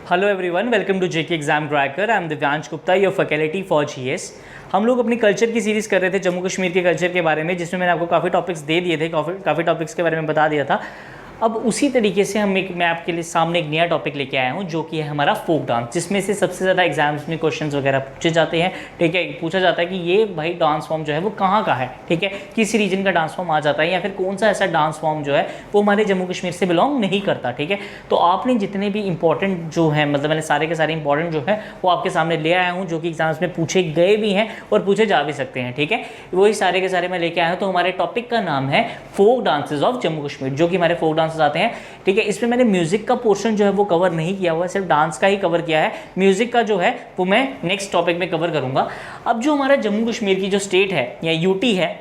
Hello everyone, welcome to JK exam cracker. I am Divyansh Gupta, your faculty for GS. हम लोग अपनी culture की series कर रहे थे जम्मू कश्मीर के कल्चर के बारे में, जिसमें मैंने आपको काफ़ी टॉपिक्स दे दिए थे, काफ़ी टॉपिक्स के बारे में बता दिया था। अब उसी तरीके से मैं आपके लिए सामने एक नया टॉपिक लेके आया हूँ, जो कि है हमारा फोक डांस, जिसमें से सबसे ज़्यादा एग्जाम्स में क्वेश्चंस वगैरह पूछे जाते हैं। ठीक है, पूछा जाता है कि ये भाई डांस फॉर्म जो है वो कहाँ का है, ठीक है, किस रीजन का डांस फॉर्म आ जाता है, या फिर कौन सा ऐसा डांस फॉर्म जो है वो हमारे जम्मू कश्मीर से बिलोंग नहीं करता। ठीक है, तो आपने जितने भी इंपॉर्टेंट जो है, मतलब मैंने सारे के सारे इंपॉर्टेंट जो है वो आपके सामने ले आया हूँ, जो कि एग्जाम्स में पूछे गए भी हैं और पूछे जा भी सकते हैं। ठीक है, वही सारे के सारे मैं लेके आया हूँ। तो हमारे टॉपिक का नाम है फोक डांसेज ऑफ जम्मू कश्मीर, जो कि हमारे फोक डांसेज आते हैं। ठीक है, इसमें मैंने म्यूजिक का पोर्शन जो है वो कवर नहीं किया हुआ है, सिर्फ डांस का ही कवर किया है। म्यूजिक का जो है वो मैं नेक्स्ट टॉपिक में कवर करूंगा। अब जो हमारा जम्मू कश्मीर की जो स्टेट है या यूटी है,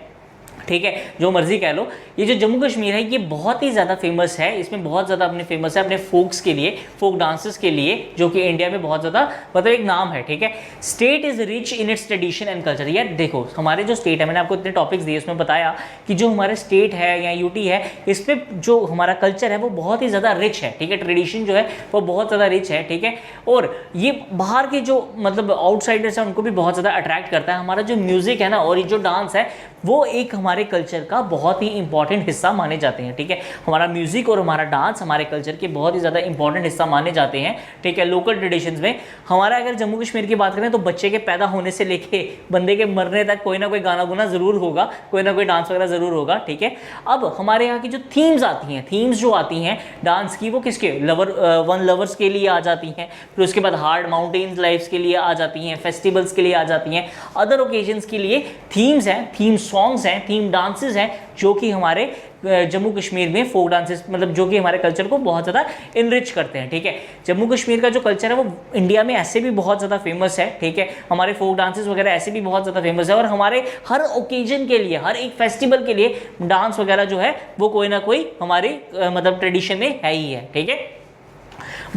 ठीक है, जो मर्जी कह लो, ये जो जम्मू कश्मीर है ये बहुत ही ज़्यादा फेमस है। इसमें बहुत ज़्यादा अपने फेमस है अपने फोक्स के लिए, फोक डांसेस के लिए, जो कि इंडिया में बहुत ज़्यादा मतलब एक नाम है। ठीक है, state is rich in its tradition and culture. यार देखो, हमारे जो स्टेट है, मैंने आपको इतने टॉपिक्स दिए, उसमें बताया कि जो हमारे स्टेट है या यूटी है, इसमें जो हमारा कल्चर है वो बहुत ही ज़्यादा रिच है। ठीक है, ट्रेडिशन जो है वो बहुत ज़्यादा रिच है। ठीक है, और ये बाहर के जो मतलब आउटसाइडर्स हैं उनको भी बहुत ज़्यादा अट्रैक्ट करता है। हमारा जो म्यूज़िक है ना और ये जो डांस है वो एक हमारे कल्चर का बहुत ही इंपॉर्टेंट हिस्सा माने जाते हैं। ठीक है, हमारा म्यूजिक और हमारा डांस हमारे कल्चर के बहुत ही ज़्यादा इंपॉर्टेंट हिस्सा माने जाते हैं। ठीक है, लोकल ट्रेडिशंस में हमारा अगर जम्मू कश्मीर की बात करें तो बच्चे के पैदा होने से लेके बंदे के मरने तक कोई ना कोई गाना गुना ज़रूर होगा, कोई ना कोई डांस वगैरह ज़रूर होगा। ठीक है, अब हमारे यहाँ की जो थीम्स आती हैं, थीम्स जो आती हैं डांस की, वो किसके वन लवर्स के लिए आ जाती हैं, फिर उसके बाद हार्ड माउंटेन्स लाइफ्स के लिए आ जाती हैं, फेस्टिवल्स के लिए आ जाती हैं, अदर ओकेजन्स के लिए थीम्स हैं, थीम सॉन्ग्स हैं, थीम डांसेस हैं, जो कि हमारे जम्मू कश्मीर में फोक डांसेस मतलब जो कि हमारे कल्चर को बहुत ज़्यादा इनरिच करते हैं। ठीक है, जम्मू कश्मीर का जो कल्चर है वो इंडिया में ऐसे भी बहुत ज़्यादा फेमस है। ठीक है, हमारे फोक डांसेस वगैरह ऐसे भी बहुत ज़्यादा फेमस है, और हमारे हर ओकेजन के लिए, हर एक फेस्टिवल के लिए डांस वगैरह जो है वो कोई ना कोई हमारे मतलब ट्रेडिशन में है ही है। ठीक है,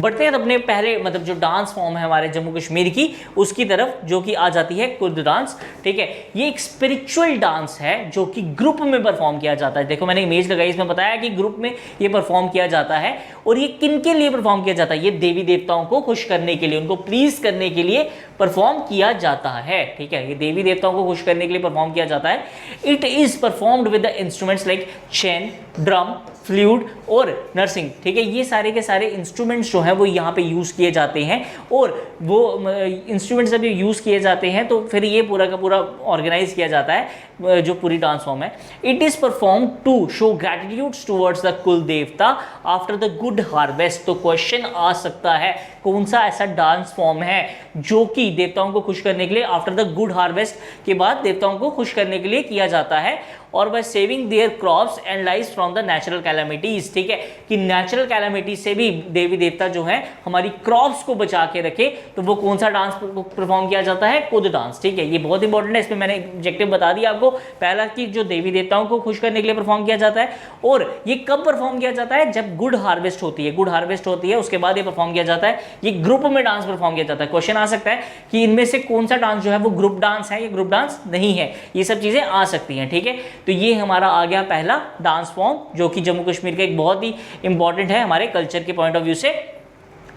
बढ़ते हैं अपने पहले मतलब जो डांस फॉर्म है हमारे जम्मू कश्मीर की, उसकी तरफ, जो कि आ जाती है कुर्द डांस। ठीक है, ये एक स्पिरिचुअल डांस है जो कि ग्रुप में परफॉर्म किया जाता है। देखो मैंने इमेज लगाई, इसमें बताया कि ग्रुप में ये परफॉर्म किया जाता है। और ये किन के लिए परफॉर्म किया जाता है? ये देवी देवताओं को खुश करने के लिए, उनको प्लीज करने के लिए परफॉर्म किया जाता है। ठीक है, ये देवी देवताओं को खुश करने के लिए परफॉर्म किया जाता है। It is performed with the instruments like chain, drum, flute और नर्सिंग। ठीक है, ये सारे के सारे इंस्ट्रूमेंट्स जो हैं वो यहाँ पे यूज़ किए जाते हैं, और वो इंस्ट्रूमेंट्स जब यूज़ किए जाते हैं तो फिर ये पूरा का पूरा ऑर्गेनाइज किया जाता है जो पूरी डांस फॉर्म है। It is perform to show gratitudes towards the kul devta after the good harvest. तो क्वेश्चन आ सकता है, कौन सा ऐसा डांस फॉर्म है जो कि देवताओं को खुश करने के लिए आफ्टर द गुड हार्वेस्ट के बाद देवताओं को खुश करने के लिए किया जाता है, और by saving their crops and lives from the natural calamities. ठीक है, कि नेचुरल कैलामिटीज से भी देवी देवता जो है हमारी क्रॉप्स को बचा के रखे, तो वो कौन सा डांस परफॉर्म किया जाता है? कुद डांस। ठीक है, ये बहुत इंपॉर्टेंट है, इसमें मैंने ऑब्जेक्टिव बता दिया आपको। पहला कि जो देवी देवताओं को खुश करने के लिए परफॉर्म किया जाता है, और ये कब परफॉर्म किया जाता है? जब गुड हार्वेस्ट होती है, गुड हार्वेस्ट होती है उसके बाद ये परफॉर्म किया जाता है। ये ग्रुप में डांस परफॉर्म किया जाता है। क्वेश्चन आ सकता है कि इनमें से कौन सा डांस जो है वो ग्रुप डांस है या ग्रुप डांस नहीं है, ये सब चीजें आ सकती हैं। ठीक है, तो ये हमारा आ गया पहला डांस फॉर्म, जो कि जम्मू कश्मीर का एक बहुत ही इंपॉर्टेंट है हमारे कल्चर के पॉइंट ऑफ व्यू से।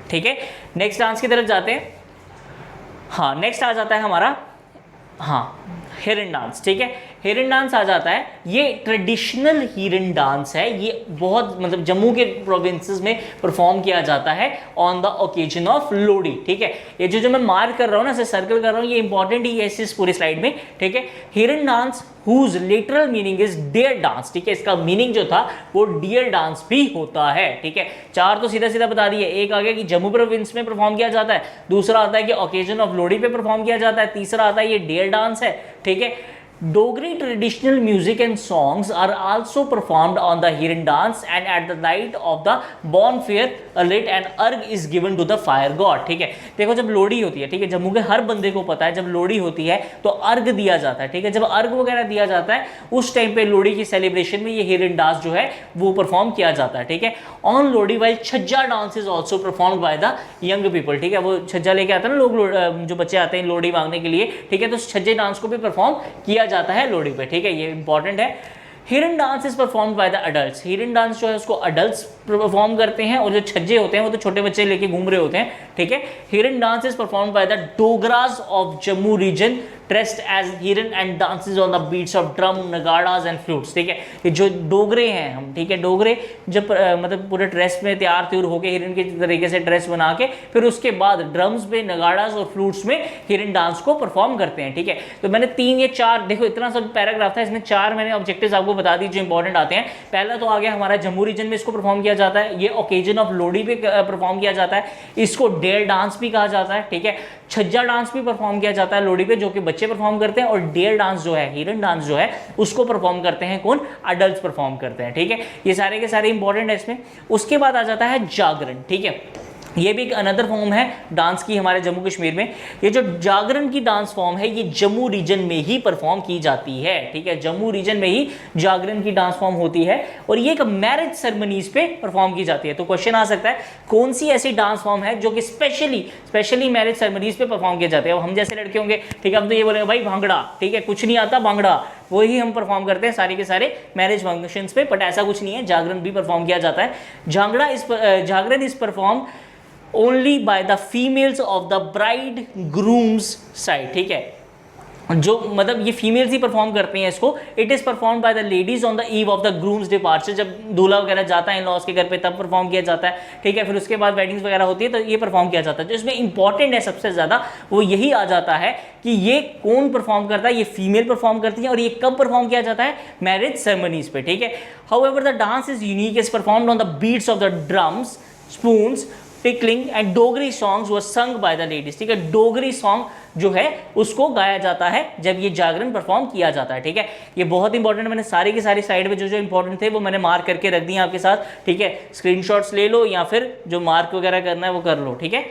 ठीक है, नेक्स्ट डांस की तरफ जाते हैं। हाँ, नेक्स्ट आ जाता है हमारा हिरन डांस। ठीक है, हिरन डांस आ जाता है। ये ट्रेडिशनल हिरन डांस है, ये बहुत मतलब जम्मू के प्रोविंसेस में परफॉर्म किया जाता है on the occasion of Lohri. ठीक है, ये जो मैं मार्क कर रहा हूँ ना, ऐसे सर्कल कर रहा हूँ, ये इंपॉर्टेंट ही है इस पूरी स्लाइड में। ठीक है, हिरन dance whose literal meaning is deer dance. ठीक है, इसका मीनिंग जो था वो डियर डांस भी होता है। ठीक है, चार तो सीधा सीधा बता दिए। एक आ गया कि जम्मू प्रोविंस में परफॉर्म किया जाता है, दूसरा आता है कि ओकेजन ऑफ लोहड़ी पे परफॉर्म किया जाता है, तीसरा आता है ये डियर डांस है। ठीक है, Dogri traditional music and songs are also performed on the Hiran dance, and at the night of the bonfire lit and अर्घ is given to the fire god। ठीक है, देखो जब लोहड़ी होती है, ठीक है, जम्मू के हर बंदे को पता है जब लोहड़ी होती है तो अर्घ दिया जाता है। ठीक है, जब अर्घ वगैरह दिया जाता है उस टाइम पे लोहड़ी की सेलिब्रेशन में ये हिरन डांस जो है वो परफॉर्म किया जाता है। ठीक है, ऑन लोहड़ी वाइल छज्जा dance is also performed by the young people. ठीक है, वो छज्जा लेके आते हैं ना लोग, जो बच्चे आते हैं लोहड़ी मांगने के लिए। ठीक है, तो छज्जे डांस को भी परफॉर्म किया जाता है लोहड़ी पे। ठीक है, ये इंपॉर्टेंट है। हिरन dance is performed by the adults, हिरन डांस जो है उसको अडल्ट्स परफॉर्म करते हैं और जो छज्जे होते हैं वो तो छोटे बच्चे लेके घूम रहे होते हैं, ठीक है। हिरन dance is performed by the Dogras of Jammu region dressed as hiran and dances on the beats of drum, nagadas and flutes, ठीक है। ये जो डोगरे हैं हम, ठीक है, डोगरे जब मतलब पूरे ड्रेस में तैयार त्यूर होके हिरन के तरीके से ड्रेस बना के फिर उसके बाद ड्रम्स पे, नगाड़ास और फ्लूट्स में हिरन डांस को परफॉर्म करते हैं, ठीक है। तो मैंने 3 या 4, देखो इतना सब पैराग्राफ था, इसमें 4 मैंने ऑब्जेक्टिव्स आपको बता दी जो इंपॉर्टेंट आते हैं। पहला तो आ गया हमारा जम्मू रीजन में इसको परफॉर्म किया जाता है, ये ओकेजन ऑफ लोहड़ी पे परफॉर्म किया जाता है, इसको डेल डांस भी कहा जाता है, ठीक है। छज्जा डांस भी परफॉर्म किया जाता है लोहड़ी पे, जो कि बच्चे परफॉर्म करते हैं, और डेयर डांस जो है, हिरन डांस जो है, उसको परफॉर्म करते हैं कौन? अडल्ट्स परफॉर्म करते हैं, ठीक है। ये सारे के सारे इंपॉर्टेंट है इसमें। उसके बाद आ जाता है जागरण, ठीक है। ये भी एक अनदर फॉर्म है डांस की हमारे जम्मू कश्मीर में। ये जो जागरण की डांस फॉर्म है ये जम्मू रीजन में ही परफॉर्म की जाती है, ठीक है। जम्मू रीजन में ही जागरण की डांस फॉर्म होती है और ये एक मैरिज सेरेमनीज पे परफॉर्म की जाती है। तो क्वेश्चन आ सकता है कौन सी ऐसी डांस फॉर्म है जो कि स्पेशली मैरिज सेरेमनीज पे परफॉर्म किए जाते हैं। अब हम जैसे लड़के होंगे, ठीक है, हम तो ये बोलेंगे भाई भांगड़ा, ठीक है, कुछ नहीं आता भांगड़ा, वही हम परफॉर्म करते हैं सारे के सारे मैरिज फंक्शंस पे, बट ऐसा कुछ नहीं है, जागरण भी परफॉर्म किया जाता है। Jagran is perform only by the females of the bride groom's side, ठीक है। जो मतलब ये फीमेल्स ही परफॉर्म करती हैं इसको। It is perform by the ladies on the eve of the grooms departure, जब दूल्हा वगैरह जाता है इन लॉज के घर पे तब परफॉर्म किया जाता है, ठीक है। फिर उसके बाद वेडिंग्स वगैरह होती है तो ये परफॉर्म किया जाता है। जो इसमें इंपॉर्टेंट है सबसे ज्यादा वो यही आ जाता है कि ये कौन परफॉर्म करता है, ये फीमेल परफॉर्म करती है और ये कब परफॉर्म किया जाता है? मैरिज सेरेमनीज पे, ठीक है। However the dance is unique, is performed on the beats of the drums, spoons, tickling and Dogri songs were sung by the ladies, ठीक है। डोगरी सॉन्ग जो है उसको गाया जाता है जब ये जागरण परफॉर्म किया जाता है, ठीक है। ये बहुत इंपॉर्टेंट, मैंने सारी की सारी साइड में जो जो इंपॉर्टेंट थे वो मैंने मार्क करके रख दिए आपके साथ, ठीक है। स्क्रीनशॉट्स ले लो या फिर जो मार्क वगैरह करना है वो कर लो, ठीक है।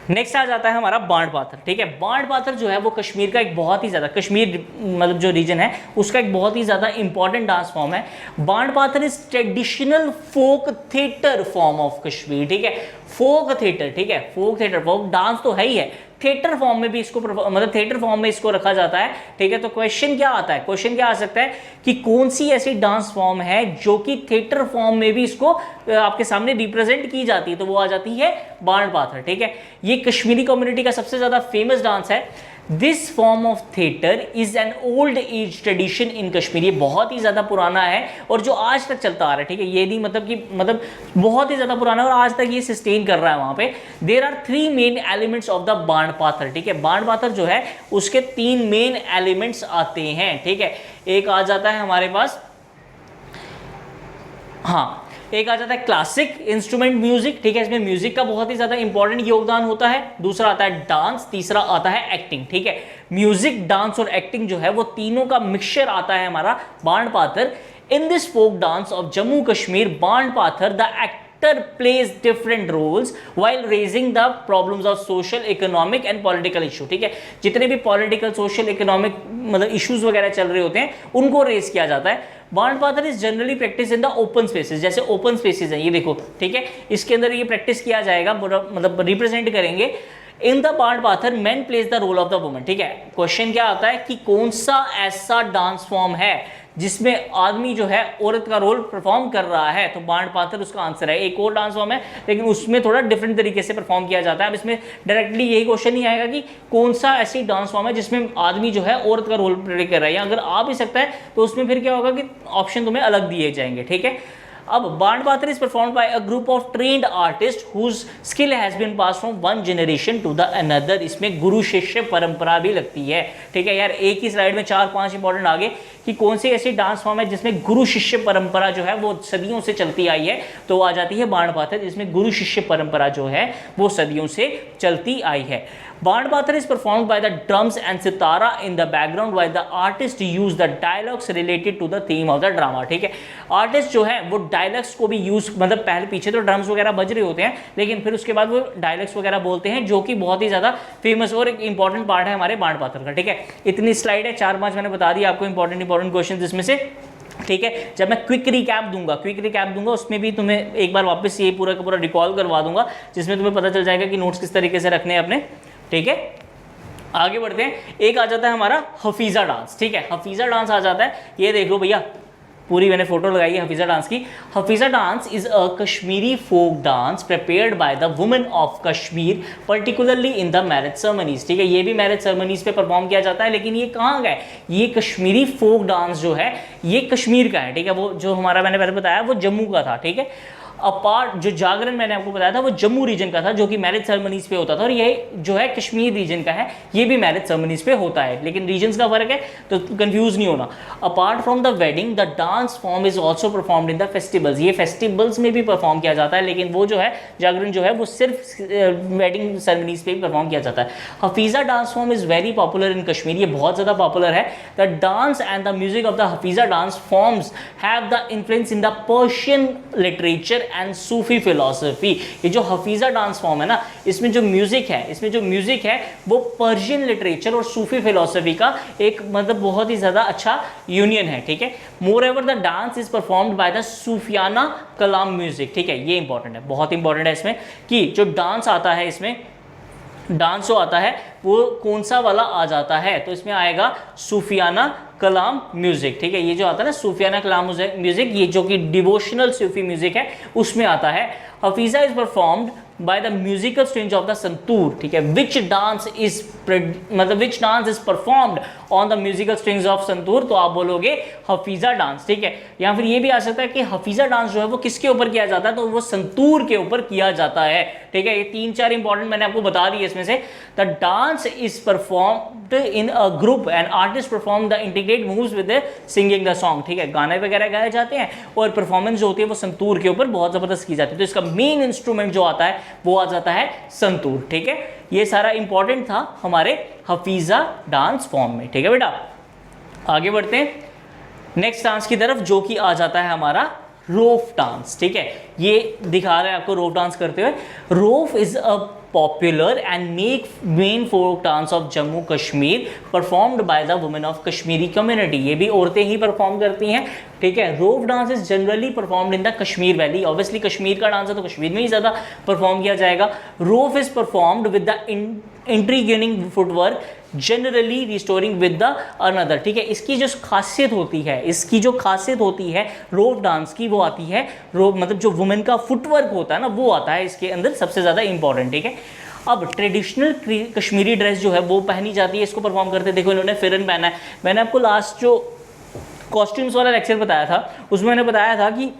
नेक्स्ट आ जाता है हमारा बाण पाथर, ठीक है। बाण पाथर जो है वो कश्मीर का एक बहुत ही ज़्यादा, कश्मीर मतलब जो रीजन है उसका एक बहुत ही ज़्यादा इंपॉर्टेंट डांस फॉर्म है। बाण Pather is traditional folk theatre form of Kashmir, ठीक है। फोक थिएटर, ठीक है, फोक थिएटर, फोक डांस तो है ही है, थिएटर फॉर्म में भी इसको मतलब थिएटर फॉर्म में इसको रखा जाता है, ठीक है। तो क्वेश्चन क्या आता है, क्वेश्चन क्या आ सकता है कि कौन सी ऐसी डांस फॉर्म है जो कि थिएटर फॉर्म में भी इसको आपके सामने रिप्रेजेंट की जाती है, तो वो आ जाती है बाण पाथर, ठीक है। ये कश्मीरी कम्युनिटी का सबसे ज्यादा फेमस डांस है। This form of theatre is an old age tradition in Kashmir, ये बहुत ही ज्यादा पुराना है और जो आज तक चलता आ रहा है, ठीक है। ये नहीं मतलब बहुत ही ज्यादा पुराना है और आज तक ये सस्टेन कर रहा है वहां पे। There are 3 main elements of the बाण पाथर, ठीक है। बाण पाथर जो है उसके 3 मेन एलिमेंट्स आते हैं, ठीक है। एक आ जाता है हमारे पास, हाँ, एक आ जाता है क्लासिक इंस्ट्रूमेंट म्यूजिक, ठीक है। इसमें म्यूजिक का बहुत ही ज्यादा इंपॉर्टेंट योगदान होता है। दूसरा आता है डांस, तीसरा आता है एक्टिंग, ठीक है। म्यूजिक, डांस और एक्टिंग जो है वो तीनों का मिक्सचर आता है हमारा बाण Pather. In this folk dance of Jammu Kashmir बाण Pather the plays different roles while raising the problems of social, economic and political issue, ठीक है। जितने भी पॉलिटिकल, सोशल, इकोनॉमिक मतलब इश्यूज वगैरह चल रहे होते हैं उनको रेज किया जाता है। बाण Pather is generally practice in the open spaces, जैसे ओपन स्पेसेस हैं ये देखो, ठीक है। इसके अंदर ये प्रैक्टिस किया जाएगा, मतलब रिप्रेजेंट करेंगे। इन द बाण Pather man plays the role of the woman, ठीक है। क्वेश्चन क्या आता है कि कौन सा ऐसा डांस फॉर्म है जिसमें आदमी जो है औरत का रोल परफॉर्म कर रहा है, तो बाण पाथर उसका आंसर है। एक और डांस फॉर्म है लेकिन उसमें थोड़ा डिफरेंट तरीके से परफॉर्म किया जाता है। अब इसमें डायरेक्टली यही क्वेश्चन नहीं आएगा कि कौन सा ऐसी डांस फॉर्म है जिसमें आदमी जो है औरत का रोल प्ले कर रहा है, या अगर आ भी सकता है तो उसमें फिर क्या होगा कि ऑप्शन तुम्हें अलग दिए जाएंगे, ठीक है। अब बाण Pather is performed by a group of trained artist whose skill has been pass from one generation to the another. इसमें गुरु शिष्य परंपरा भी लगती है, ठीक है। यार एक ही स्लाइड में 4-5 इंपॉर्टेंट आगे कि कौन सी ऐसी डांस फॉर्म है जिसमें गुरु शिष्य परंपरा जो है वो सदियों से चलती आई है, तो आ जाती है बाण पाथर, जिसमें गुरु शिष्य परंपरा जो है वो सदियों से चलती आई है। बाण पाथर is performed by the drums and sitara in the background while the artist use the dialogues related to the theme of the drama, ठीक है। आर्टिस्ट जो है वो डायलॉग्स को भी यूज, मतलब पहले पीछे तो ड्रम्स वगैरह बज रहे होते हैं लेकिन फिर उसके बाद वो डायलॉग्स वगैरह बोलते हैं, जो कि बहुत ही ज्यादा फेमस और एक इंपॉर्टेंट पार्ट है हमारे बाण पाथर का, ठीक है। इतनी स्लाइड है, 4-5 मैंने बता दिया आपको इंपॉर्टेंट क्वेश्चन इसमें से, ठीक है। जब मैं क्विक रिकैप दूंगा उसमें भी तुम्हें एक बार वापस ये पूरा का पूरा रिकॉल करवा दूंगा, जिसमें तुम्हें पता चल जाएगा कि नोट्स किस तरीके से रखने हैं अपने, ठीक है। आगे बढ़ते हैं, एक आ जाता है हमारा हफीज़ा डांस। ठीक है, हफीज़ा डांस आ जाता है, ये देख लो भैया, पूरी मैंने फोटो लगाई है हफीज़ा डांस की। Hafiza dance is a Kashmiri folk dance prepared by the women of Kashmir particularly in the marriage ceremonies. ठीक है, ये भी मैरिज सेरेमनीज पे परफॉर्म किया जाता है, लेकिन ये कहाँ का है, ये कश्मीरी फोक डांस जो है ये कश्मीर का है। ठीक है, वो जो हमारा मैंने पहले बताया वो जम्मू का था। ठीक है, अपार्ट जो जागरण मैंने आपको बताया था वो जम्मू रीजन का था, जो कि मैरिज सेरेमनीज पे होता था, और ये जो है कश्मीर रीजन का है, ये भी मैरिज सेरेमनीज पे होता है, लेकिन रीजन्स का फर्क है तो कंफ्यूज नहीं होना। Apart from the wedding the dance form is also performed in the festivals. ये फेस्टिवल्स में भी परफॉर्म किया जाता है, लेकिन वो जो है जागरण जो है वो सिर्फ वेडिंग सेरेमनीज पे भी परफॉर्म किया जाता है। Hafiza dance form is very popular in Kashmir, ये बहुत ज़्यादा पॉपुलर है। The dance and the music of the Hafiza dance forms have the influence in the Persian literature and Sufi philosophy. ये जो हफीज़ा डांस फॉर्म है ना, इसमें जो म्यूजिक है वो पर्शियन लिटरेचर और सूफी फिलॉसफी का एक मतलब बहुत ही ज़्यादा अच्छा यूनियन है। ठीक है, moreover the dance is performed by the sufiyana kalam music. ठीक है, ये इंपॉर्टेंट है, बहुत इंपॉर्टेंट है इसमें कि जो डांस आता है, इसमें डांस जो आता है वो कौन सा वाला आ जाता है, तो इसमें आएगा सूफियाना कलाम म्यूजिक। ठीक है, ये जो आता है ना सूफियाना कलाम म्यूजिक, ये जो कि डिवोशनल सूफी म्यूजिक है उसमें आता है। Hafiza is performed by the musical strings of the santoor. ठीक है, which dance is performed on the musical strings of santoor, तो आप बोलोगे हफीज़ा डांस। ठीक है, या फिर ये भी आ सकता है कि हफीज़ा डांस जो है वो किसके ऊपर किया जाता है, तो वो संतूर के ऊपर किया जाता है। ठीक है, ये 3-4 इंपॉर्टेंट मैंने आपको बता दी है इसमें से। The dance is performed in a group and artist perform the integrate moves with singing the song. ठीक है, गाने वगैरह गाए जाते हैं और परफॉर्मेंस जो होती है वो संतूर के ऊपर बहुत ज़बरदस्त की जाती है। तो इसका मेन इंस्ट्रूमेंट जो आता है वो आ जाता है संतूर। ठीक है, ये सारा इंपॉर्टेंट था हमारे हफीज़ा डांस फॉर्म में। ठीक है बेटा, आगे बढ़ते हैं नेक्स्ट डांस की तरफ, जो कि आ जाता है हमारा रोफ डांस। ठीक है, ये दिखा रहे हैं आपको रोफ डांस करते हुए। Rouf is a popular and main folk dance of Jammu Kashmir performed by the women of Kashmiri community. ये भी औरतें ही परफॉर्म करती हैं। ठीक है, Rouf dance is generally performed in the Kashmir valley. Obviously Kashmir का डांस है तो कश्मीर में ही ज़्यादा परफॉर्म किया जाएगा। Rouf is performed with the intriguing footwork generally restoring with the another. ठीक है, इसकी जो खासियत होती है रोफ डांस की, वो आती है रोफ मतलब जो वुमेन का फुटवर्क होता है ना, वो आता है इसके अंदर सबसे ज़्यादा इंपॉर्टेंट। ठीक है, अब ट्रेडिशनल कश्मीरी ड्रेस जो है वो पहनी जाती है, इसको परफॉर्म करते देखो इन्होंने फिरन पहना है। मैंने आपको लास्ट जो कॉस्ट्यूम्स वाला लेक्चर बताया था उसमें मैंने बताया था कि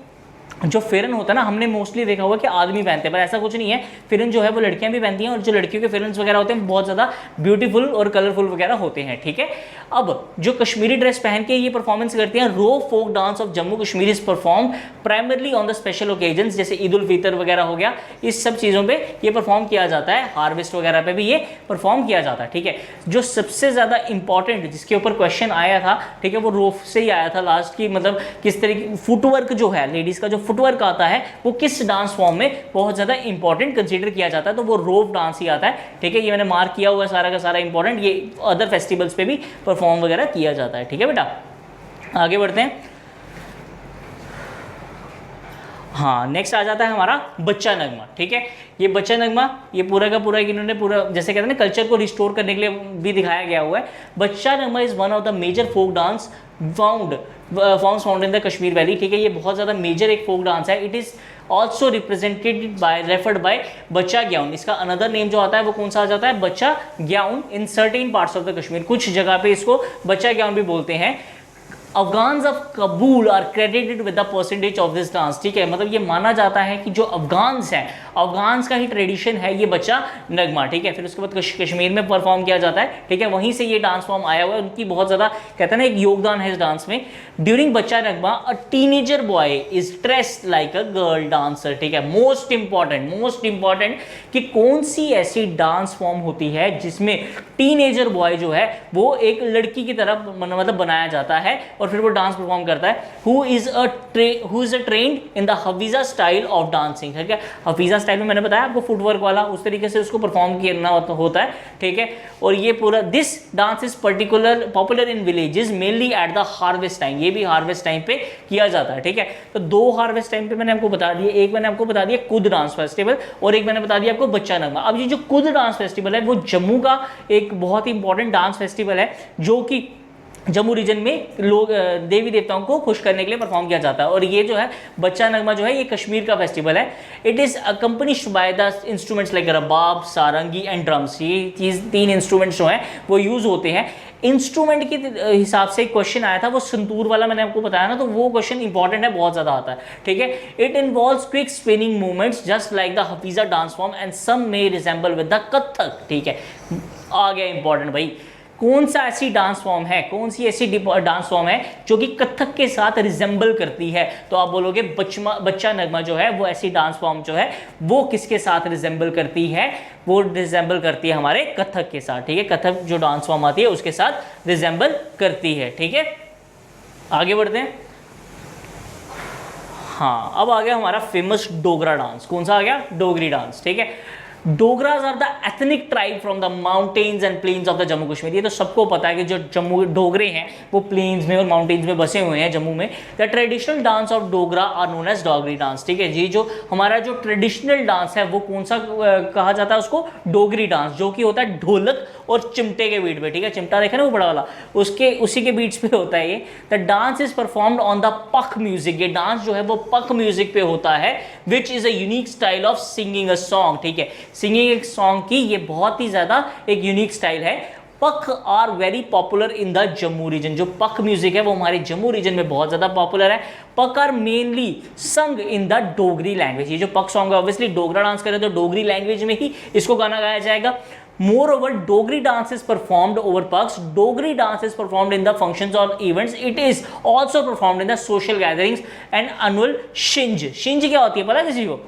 जो फिरन होता है ना, हमने मोस्टली देखा हुआ कि आदमी पहनते हैं, पर ऐसा कुछ नहीं है। फिरन जो है वो लड़कियां भी पहनती हैं, और जो लड़कियों के फिरन्स वगैरह होते हैं बहुत ज़्यादा ब्यूटीफुल और कलरफुल वगैरह होते हैं। ठीक है, अब जो कश्मीरी ड्रेस पहन के ये परफॉर्मेंस करते हैं, Rouf folk dance of Jammu Kashmir is perform primarily on the special occasions, जैसे ईद उल फितर वगैरह हो गया, इस सब चीज़ों पे ये परफॉर्म किया जाता है। हार्वेस्ट वगैरह पे भी ये परफॉर्म किया जाता है। ठीक है, जो सबसे ज़्यादा इंपॉर्टेंट जिसके ऊपर क्वेश्चन आया था, ठीक है, वो रोफ से ही आया था लास्ट की, मतलब किस तरीके फुटवर्क जो है, लेडीज़ का जो फुटवर्क आता है वो किस डांस फॉर्म में बहुत ज़्यादा इंपॉर्टेंट कंसीडर किया जाता है, तो वो रोफ डांस ही आता है। ठीक है, ये मैंने मार्क किया हुआ है सारा का सारा इंपॉर्टेंट, ये अदर फेस्टिवल्स पे भी परफॉर्म वगैरह किया जाता है। ठीक है बेटा, आगे बढ़ते हैं। हाँ, नेक्स्ट आ जाता है हमारा बच्चा नगमा। ठीक है, ये बच्चा नगमा ये पूरा का पूरा इन्होंने पूरा जैसे कहते हैं ना कल्चर को रिस्टोर करने के लिए भी दिखाया गया हुआ है। बच्चा Nagma is one of the major folk dance found in the Kashmir valley. ठीक है, ये बहुत ज़्यादा मेजर एक फोक डांस है। It is also represented by referred by Bacha Gyaun. इसका अनदर नेम जो आता है वो कौन सा आ जाता है, Bacha Gyaun in certain parts of the Kashmir. कुछ जगह पे इसको बच्चा ग्याउन भी बोलते हैं। Afghans of Kabul are credited with the percentage of this dance. ठीक है, मतलब ये माना जाता है कि जो अफगान्स हैं, अफगान्स का ही ट्रेडिशन है ये बच्चा नगमा। ठीक है, फिर उसके बाद कश्मीर में परफॉर्म किया जाता है। ठीक है, वहीं से ये डांस फॉर्म आया हुआ है, उनकी बहुत ज़्यादा कहते हैं ना एक योगदान है इस डांस में। During Bacha Nagma a teenager boy is dressed like a girl dancer. ठीक है, मोस्ट इंपॉर्टेंट कि कौन सी ऐसी डांस फॉर्म होती है जिसमें टीनेजर बॉय जो है वो एक लड़की की तरह मतलब बनाया जाता है, और फिर वो डांस परफॉर्म करता है। Who is a trend in the Hafiza style of dancing, ठीक है। हफीज़ा स्टाइल में मैंने बताया आपको फुटवर्क वाला, उस तरीके से उसको परफॉर्म करना होता है, ठीक है। और ये पूरा this dance is popular in villages mainly at the harvest time, ये भी हार्वेस्ट टाइम पे किया जाता है, ठीक है। तो 2 हार्वेस्ट टाइम पे मैंने आपको बता दिया, एक मैंने आपको बता दिया कुद डांस फेस्टिवल और एक मैंने बता दिया आपको बच्चा नगमा। अब ये जो कुद डांस फेस्टिवल है वो जम्मू का एक बहुत ही इंपॉर्टेंट डांस फेस्टिवल है, जो कि जम्मू रीजन में लोग देवी देवताओं को खुश करने के लिए परफॉर्म किया जाता है। और ये जो है बच्चा नगमा जो है ये कश्मीर का फेस्टिवल है। It is accompanied by the instruments like rabab, sarangi and drums. ये चीज़ 3 इंस्ट्रूमेंट्स जो हैं वो यूज़ होते हैं। इंस्ट्रूमेंट के हिसाब से एक क्वेश्चन आया था, वो संतूर वाला मैंने आपको बताया ना, तो वो क्वेश्चन इंपॉर्टेंट है, बहुत ज़्यादा आता है, ठीक है। It involves quick spinning movements just like the Hafiza dance form and some may resemble with the Kathak, ठीक है। आ गया इंपॉर्टेंट भाई, कौन सा ऐसी डांस फॉर्म है, कौन सी ऐसी डांस फॉर्म है जो कि कथक के साथ रिजेंबल करती है? तो आप बोलोगे बच्चा नगमा जो है वो ऐसी डांस फॉर्म जो है वो किसके साथ रिजेंबल करती है? वो रिजेंबल करती है हमारे कथक के साथ, ठीक है। कथक जो डांस फॉर्म आती है उसके साथ रिजेंबल करती है, ठीक है। आगे बढ़ते हैं। हाँ, अब आ गया हमारा फेमस डोगरा डांस। कौन सा आ गया? डोगरी डांस, ठीक है। Dogras are the ethnic tribe from the mountains and plains of the Jammu Kashmir. ये तो सबको पता है कि जो जम्मू डोगरे हैं वो प्लेन्स में और माउंटेन्स में बसे हुए हैं जम्मू में। The traditional dance of Dogra are known as Dogri dance, ठीक है जी। जो हमारा जो ट्रेडिशनल डांस है वो कौन सा कहा जाता है उसको? डोगरी डांस, जो कि होता है ढोलक और चिमटे के बीट पे, ठीक है। चिमटा देखा ना वो बड़ा वाला, उसी के बीट्स पे होता है ये। The dance is performed on the पख म्यूजिक। ये डांस जो है वो पख म्यूजिक पे होता है, which is a unique style of singing a song, ठीक है। सिंगिंग एक सॉन्ग की ये बहुत ही ज्यादा एक यूनिक स्टाइल है। Pakh are very popular in the Jammu region. जो पख म्यूजिक है वो हमारे जम्मू रीजन में बहुत ज्यादा पॉपुलर है। पख आर मेनली संग इन द डोगरी लैंग्वेज। ये जो पख सॉन्ग है ऑब्वियसली डोगरा डांस करें तो डोगरी लैंग्वेज में ही इसको गाना गाया जाएगा। Moreover, Dogri dance is performed over pugs. Dogri dance is performed in the functions or events. It is also performed in the social gatherings and annual shinge. Shinge क्या होती है पता है किसी को?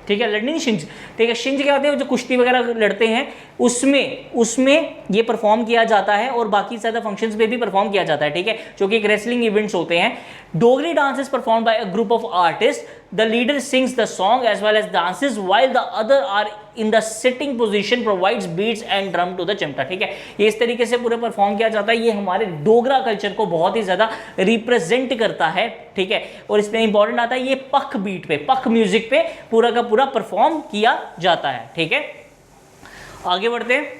ठीक है, लड़नी शिंज, ठीक है। शिंज क्या होते हैं? जो कुश्ती वगैरह लड़ते हैं उसमें ये परफॉर्म किया जाता है और बाकी ज़्यादा फंक्शंस में भी परफॉर्म किया जाता है, ठीक है, जो कि एक रेसलिंग इवेंट्स होते हैं। Dogri dance is perform by a group of artist. The leader sings the song as well as dances while the other are in the sitting position, provides beats and drum to the chimta, ठीक है। ये इस तरीके से पूरा perform किया जाता है। ये हमारे डोगरा कल्चर को बहुत ही ज़्यादा रिप्रेजेंट करता है, ठीक है। और इसमें इंपॉर्टेंट आता है ये पख बीट पे, पख म्यूजिक पे पूरा का पूरा परफॉर्म किया जाता है, ठीक है। आगे बढ़ते हैं,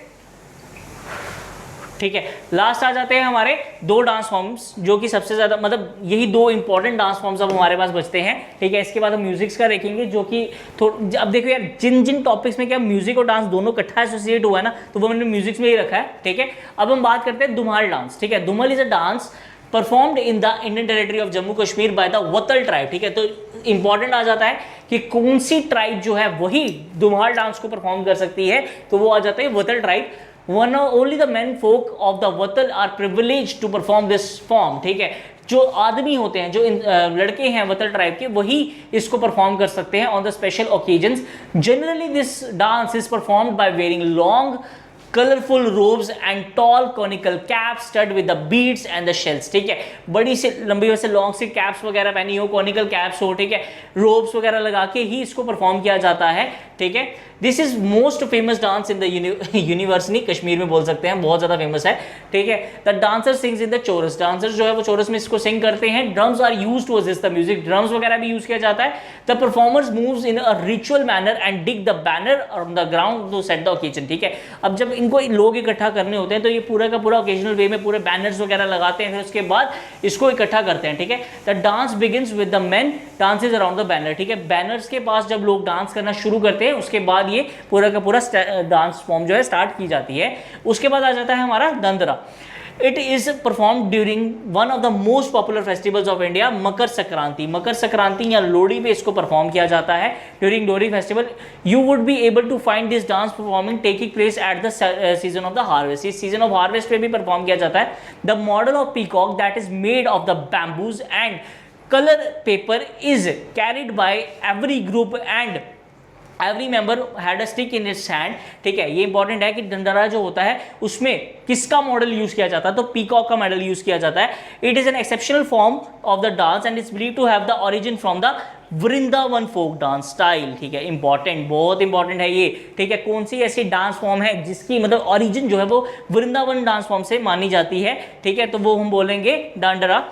ठीक है। लास्ट आ जाते हैं हमारे 2 डांस फॉर्म्स जो कि सबसे ज़्यादा मतलब यही 2 इंपॉर्टेंट डांस फॉर्म्स अब हमारे पास बचते हैं, ठीक है। इसके बाद हम म्यूजिक्स का देखेंगे जो कि अब देखो यार जिन टॉपिक्स में क्या म्यूजिक और डांस दोनों इकट्ठा एसोसिएट हुआ है ना, तो वो मैंने म्यूजिक्स में ही रखा है, ठीक है। अब हम बात करते हैं धुमाल डांस, ठीक है। Dhumal is a dance performed in the Indian territory of Jammu Kashmir by the Watal tribe, ठीक है। तो इंपॉर्टेंट आ जाता है कि कौन सी ट्राइब जो है वही धुमाल डांस को परफॉर्म कर सकती है, तो वो आ जाता है वतल tribe. Only the men folk of the Watal are privileged to perform this form, ठीक है। जो आदमी होते हैं, जो लड़के हैं वतल ट्राइब के, वही इसको परफॉर्म कर सकते हैं on the special occasions. Generally this dance is performed bye wearing long colourful ropes and tall conical caps stud with the beads and the shells, ठीक है। बड़ी से लंबी वैसे लॉन्ग सी कैप्स वगैरह पहनी हो, कॉनिकल कैप्स हो, ठीक है, रोब्स वगैरह लगा के ही इसको परफॉर्म किया जाता है, ठीक है। This is most famous dance in the universe, नहीं कश्मीर में बोल सकते हैं, बहुत ज़्यादा फेमस है, ठीक है। The dancer sings in the chorus, dancers जो है वो चोरस में इसको सिंग करते हैं। Drums are used to assist the music, drums वगैरह भी यूज किया जाता है। The performers moves in a ritual manner and dig the banner on the ground to set the occasion, ठीक है। अब जब इनको लोग इकट्ठा करने होते हैं तो ये पूरा का पूरा ओकेजनल वे में पूरे बैनर्स वगैरह लगाते हैं, फिर उसके बाद इसको इकट्ठा करते हैं, ठीक है। The dance begins with the main dances around the banner, ठीक है। बैनर्स के पास जब लोग डांस करना शुरू करते हैं उसके बाद ये पूरा का पूरा डांस फॉर्म जो है स्टार्ट की जाती है। उसके बाद आ जाता है हमारा Dandra. It is perform during one of the most popular festivals of India, Makar Sankranti. Makar Sankranti या लोहड़ी पे इसको परफॉर्म किया जाता है during Lohri festival. You would be able to find this dance performing taking place at the season of the harvest. इस season of harvest पे भी perform किया जाता है। The model of peacock that is made of the bamboos and color paper is carried by every group and every member had a stick in its hand, ठीक है। ये important है कि दंडरा जो होता है उसमें किसका मॉडल यूज किया जाता है, तो पीकॉक का मॉडल यूज किया जाता है। It is an exceptional form of the dance and it's believed to have the origin from the Vrindavan folk dance style, ठीक है। इंपॉर्टेंट, बहुत इंपॉर्टेंट है ये, ठीक है। कौन सी ऐसी डांस फॉर्म है जिसकी मतलब ओरिजिन जो है वो वृंदावन डांस फॉर्म से मानी जाती है, ठीक है, तो वो हम बोलेंगे डांडरा।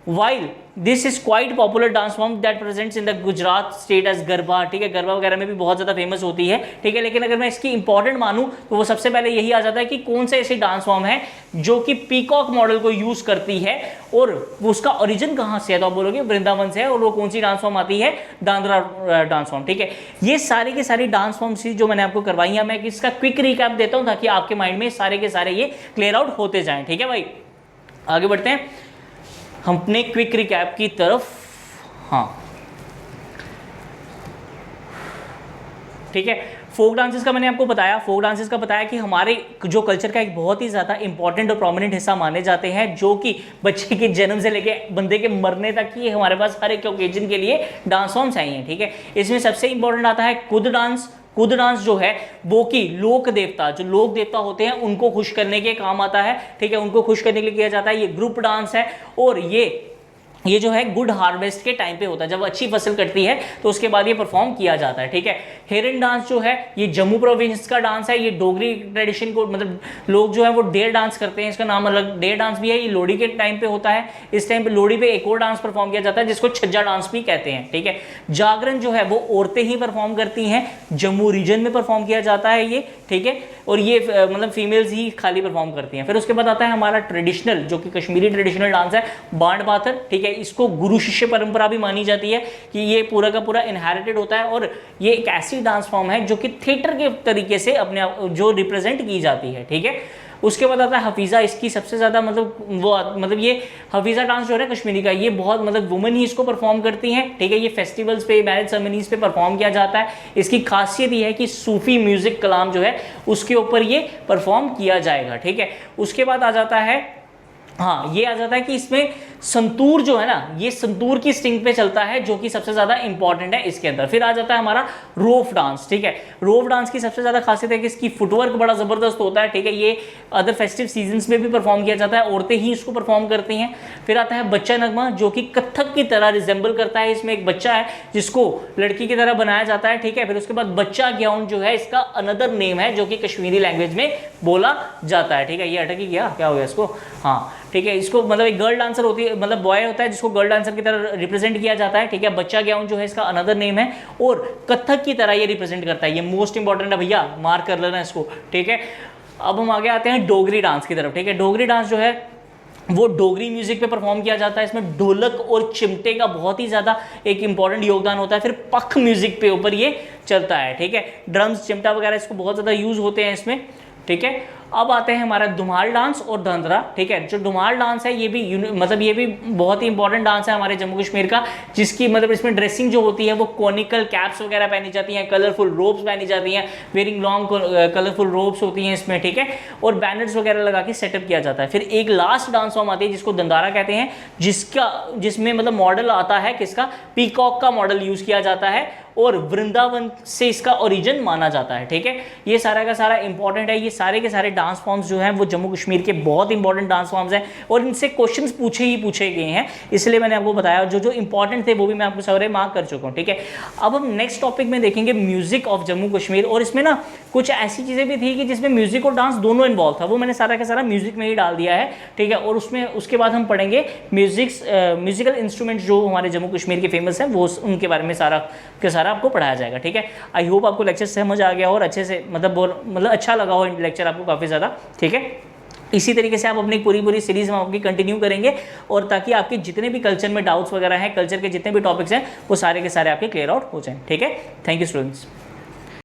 While this is quite popular dance form that presents in the Gujarat state as garba, ठीक है, गरबा वगैरह में भी बहुत ज़्यादा फेमस होती है, ठीक है। लेकिन अगर मैं इसकी इंपॉर्टेंट मानूं तो वो सबसे पहले यही आ जाता है कि कौन से ऐसी डांस फॉर्म है जो कि पीकॉक मॉडल को यूज करती है और उसका ओरिजिन कहाँ से है, तो आप बोलोगे वृंदावन से है। और वो कौन सी डांस फॉर्म आती है, दादरा डांस फॉर्म, ठीक है। ये सारी की सारी डांस फॉर्म्स जो मैंने आपको करवाई है, मैं इसका क्विक रिकैप देता हूँ ताकि आपके माइंड में सारे के सारे ये क्लियर आउट होते जाएं, ठीक है भाई। आगे बढ़ते हैं हम अपने क्विक रिकैप की तरफ। हाँ, ठीक है। फोक डांसेस का मैंने आपको बताया, फोक डांसेस का बताया कि हमारे जो कल्चर का एक बहुत ही ज़्यादा इंपॉर्टेंट और प्रोमिनेंट हिस्सा माने जाते हैं, जो कि बच्चे के जन्म से लेके बंदे के मरने तक की हमारे पास हर एक ओकेजन के लिए डांस फॉर्म्स आई हैं, ठीक है। इसमें सबसे इंपॉर्टेंट आता है कुद डांस। कुद डांस जो है वो कि लोक देवता, जो लोक देवता होते हैं उनको खुश करने के काम आता है, ठीक है, उनको खुश करने के लिए किया जाता है। ये ग्रुप डांस है और ये जो है गुड हार्वेस्ट के टाइम पे होता है, जब अच्छी फसल कटती है तो उसके बाद ये परफॉर्म किया जाता है, ठीक है। हेरन डांस जो है ये जम्मू प्रोविंस का डांस है, ये डोगरी ट्रेडिशन को मतलब लोग जो है वो डेर डांस करते हैं, इसका नाम अलग डेर डांस भी है। ये लोहड़ी के टाइम पे होता है, इस टाइम पे लोहड़ी पे एक और डांस परफॉर्म किया जाता है जिसको छज्जा डांस भी कहते हैं, ठीक है। जागरण जो है वो औरतें ही परफॉर्म करती हैं, जम्मू रीजन में परफॉर्म किया जाता है ये, ठीक है, और ये मतलब फीमेल्स ही खाली परफॉर्म करती हैं। फिर उसके बाद आता है हमारा ट्रेडिशनल, जो कि कश्मीरी ट्रेडिशनल डांस है, बांड बाथर, ठीक है। इसको गुरु शिष्य परंपरा भी मानी जाती है कि ये पूरा का पूरा इनहेरिटेड होता है और ये एक ऐसी डांस फॉर्म है जो कि थिएटर के तरीके से अपने जो रिप्रेजेंट की जाती है, ठीक है। उसके बाद आता है हफीज़ा, इसकी सबसे ज़्यादा मतलब ये हफीज़ा डांस जो है ना कश्मीरी का, ये बहुत मतलब वुमेन ही इसको परफॉर्म करती हैं, ठीक है। ये फेस्टिवल्स पे, मैरिज सेरेमनीज पे परफॉर्म किया जाता है। इसकी खासियत ये है कि सूफी म्यूजिक कलाम जो है उसके ऊपर ये परफॉर्म किया जाएगा, ठीक है। उसके बाद आ जाता है, हाँ, ये आ जाता है कि इसमें संतूर जो है ना, ये संतूर की स्ट्रिंग पे चलता है, जो कि सबसे ज्यादा इंपॉर्टेंट है इसके अंदर। फिर आ जाता है हमारा रोफ डांस, ठीक है। रोफ डांस की सबसे ज्यादा खासियत है कि इसकी फुटवर्क बड़ा जबरदस्त होता है, ठीक है। ये अदर फेस्टिव सीजन्स में भी परफॉर्म किया जाता है, औरतें ही इसको परफॉर्म करती हैं। फिर आता है बच्चा नगमा, जो कि कथक की तरह रिजेंबल करता है। इसमें एक बच्चा है जिसको लड़की की तरह बनाया जाता है, ठीक है। फिर उसके बाद बच्चा ग्याउन जो है इसका अनदर नेम है, जो कि कश्मीरी लैंग्वेज में बोला जाता है, ठीक है। ये अटक ही गया, क्या हो गया इसको, हाँ, ठीक है। इसको मतलब एक गर्ल डांसर होती है, मतलब बॉय होता है जिसको गर्ल डांसर की तरह रिप्रेजेंट किया जाता है, ठीक है। बच्चा ग्याउन जो है इसका अनदर नेम है और कथक की तरह ये रिप्रेजेंट करता है। ये मोस्ट इंपॉर्टेंट है भैया, मार्क कर लेना इसको, ठीक है। अब हम आगे आते हैं डोगरी डांस की तरफ, ठीक है। डोगरी डांस जो है वो डोगरी म्यूजिक पे परफॉर्म किया जाता है। इसमें ढोलक और चिमटे का बहुत ही ज़्यादा एक इंपॉर्टेंट योगदान होता है। फिर पख म्यूजिक पे ऊपर ये चलता है, ठीक है। ड्रम्स, चिमटा वगैरह इसको बहुत ज़्यादा यूज होते हैं इसमें, ठीक है। अब आते हैं हमारा धुमाल डांस और धंधरा, ठीक है। जो धुमाल डांस है ये भी मतलब ये भी बहुत ही इंपॉर्टेंट डांस है हमारे जम्मू कश्मीर का, जिसकी मतलब इसमें ड्रेसिंग जो होती है वो कॉनिकल कैप्स वगैरह पहनी जाती हैं, कलरफुल रोब्स पहनी जाती हैं, वेयरिंग लॉन्ग कलरफुल रोब्स होती हैं इसमें, ठीक है। और बैनर्स वगैरह लगा के सेटअप किया जाता है। फिर एक लास्ट डांस फॉर्म आती है जिसको दंदारा कहते हैं, जिसमें मतलब मॉडल आता है किसका, पीकॉक का मॉडल यूज किया जाता है और वृंदावन से इसका ओरिजिन माना जाता है, ठीक है। ये सारा का सारा इंपॉर्टेंट है। ये सारे के सारे डांस फॉर्म्स जो हैं वो जम्मू कश्मीर के बहुत इंपॉर्टेंट डांस फॉर्म्स हैं और इनसे क्वेश्चंस पूछे गए हैं, इसलिए मैंने आपको बताया। जो इंपॉर्टेंट थे वो भी मैं आपको सारे मार्क कर चुका हूँ, ठीक है। अब हम नेक्स्ट टॉपिक में देखेंगे म्यूजिक ऑफ जम्मू कश्मीर, और इसमें ना कुछ ऐसी चीज़ें भी थी कि जिसमें म्यूजिक और डांस दोनों इन्वॉल्व था, वो मैंने सारा का सारा म्यूजिक में ही डाल दिया है, ठीक है। और उसके बाद हम पढ़ेंगे म्यूजिकल इंस्ट्रूमेंट्स जो हमारे जम्मू कश्मीर के फेमस हैं, वो उनके बारे में सारा के सारा आपको पढ़ाया जाएगा, ठीक है। आई होप आपको लेक्चर समझ आ गया और अच्छे से मतलब अच्छा लगा हो लेक्चर आपको काफ़ी ज़्यादा, ठीक है। इसी तरीके से आप अपनी पूरी सीरीज में आपकी कंटिन्यू करेंगे, और ताकि आपके जितने भी कल्चर में डाउट्स वगैरह हैं, कल्चर के जितने भी टॉपिक्स हैं, वो सारे के सारे आपके क्लियर आउट हो जाएं, ठीक है। Thank you students.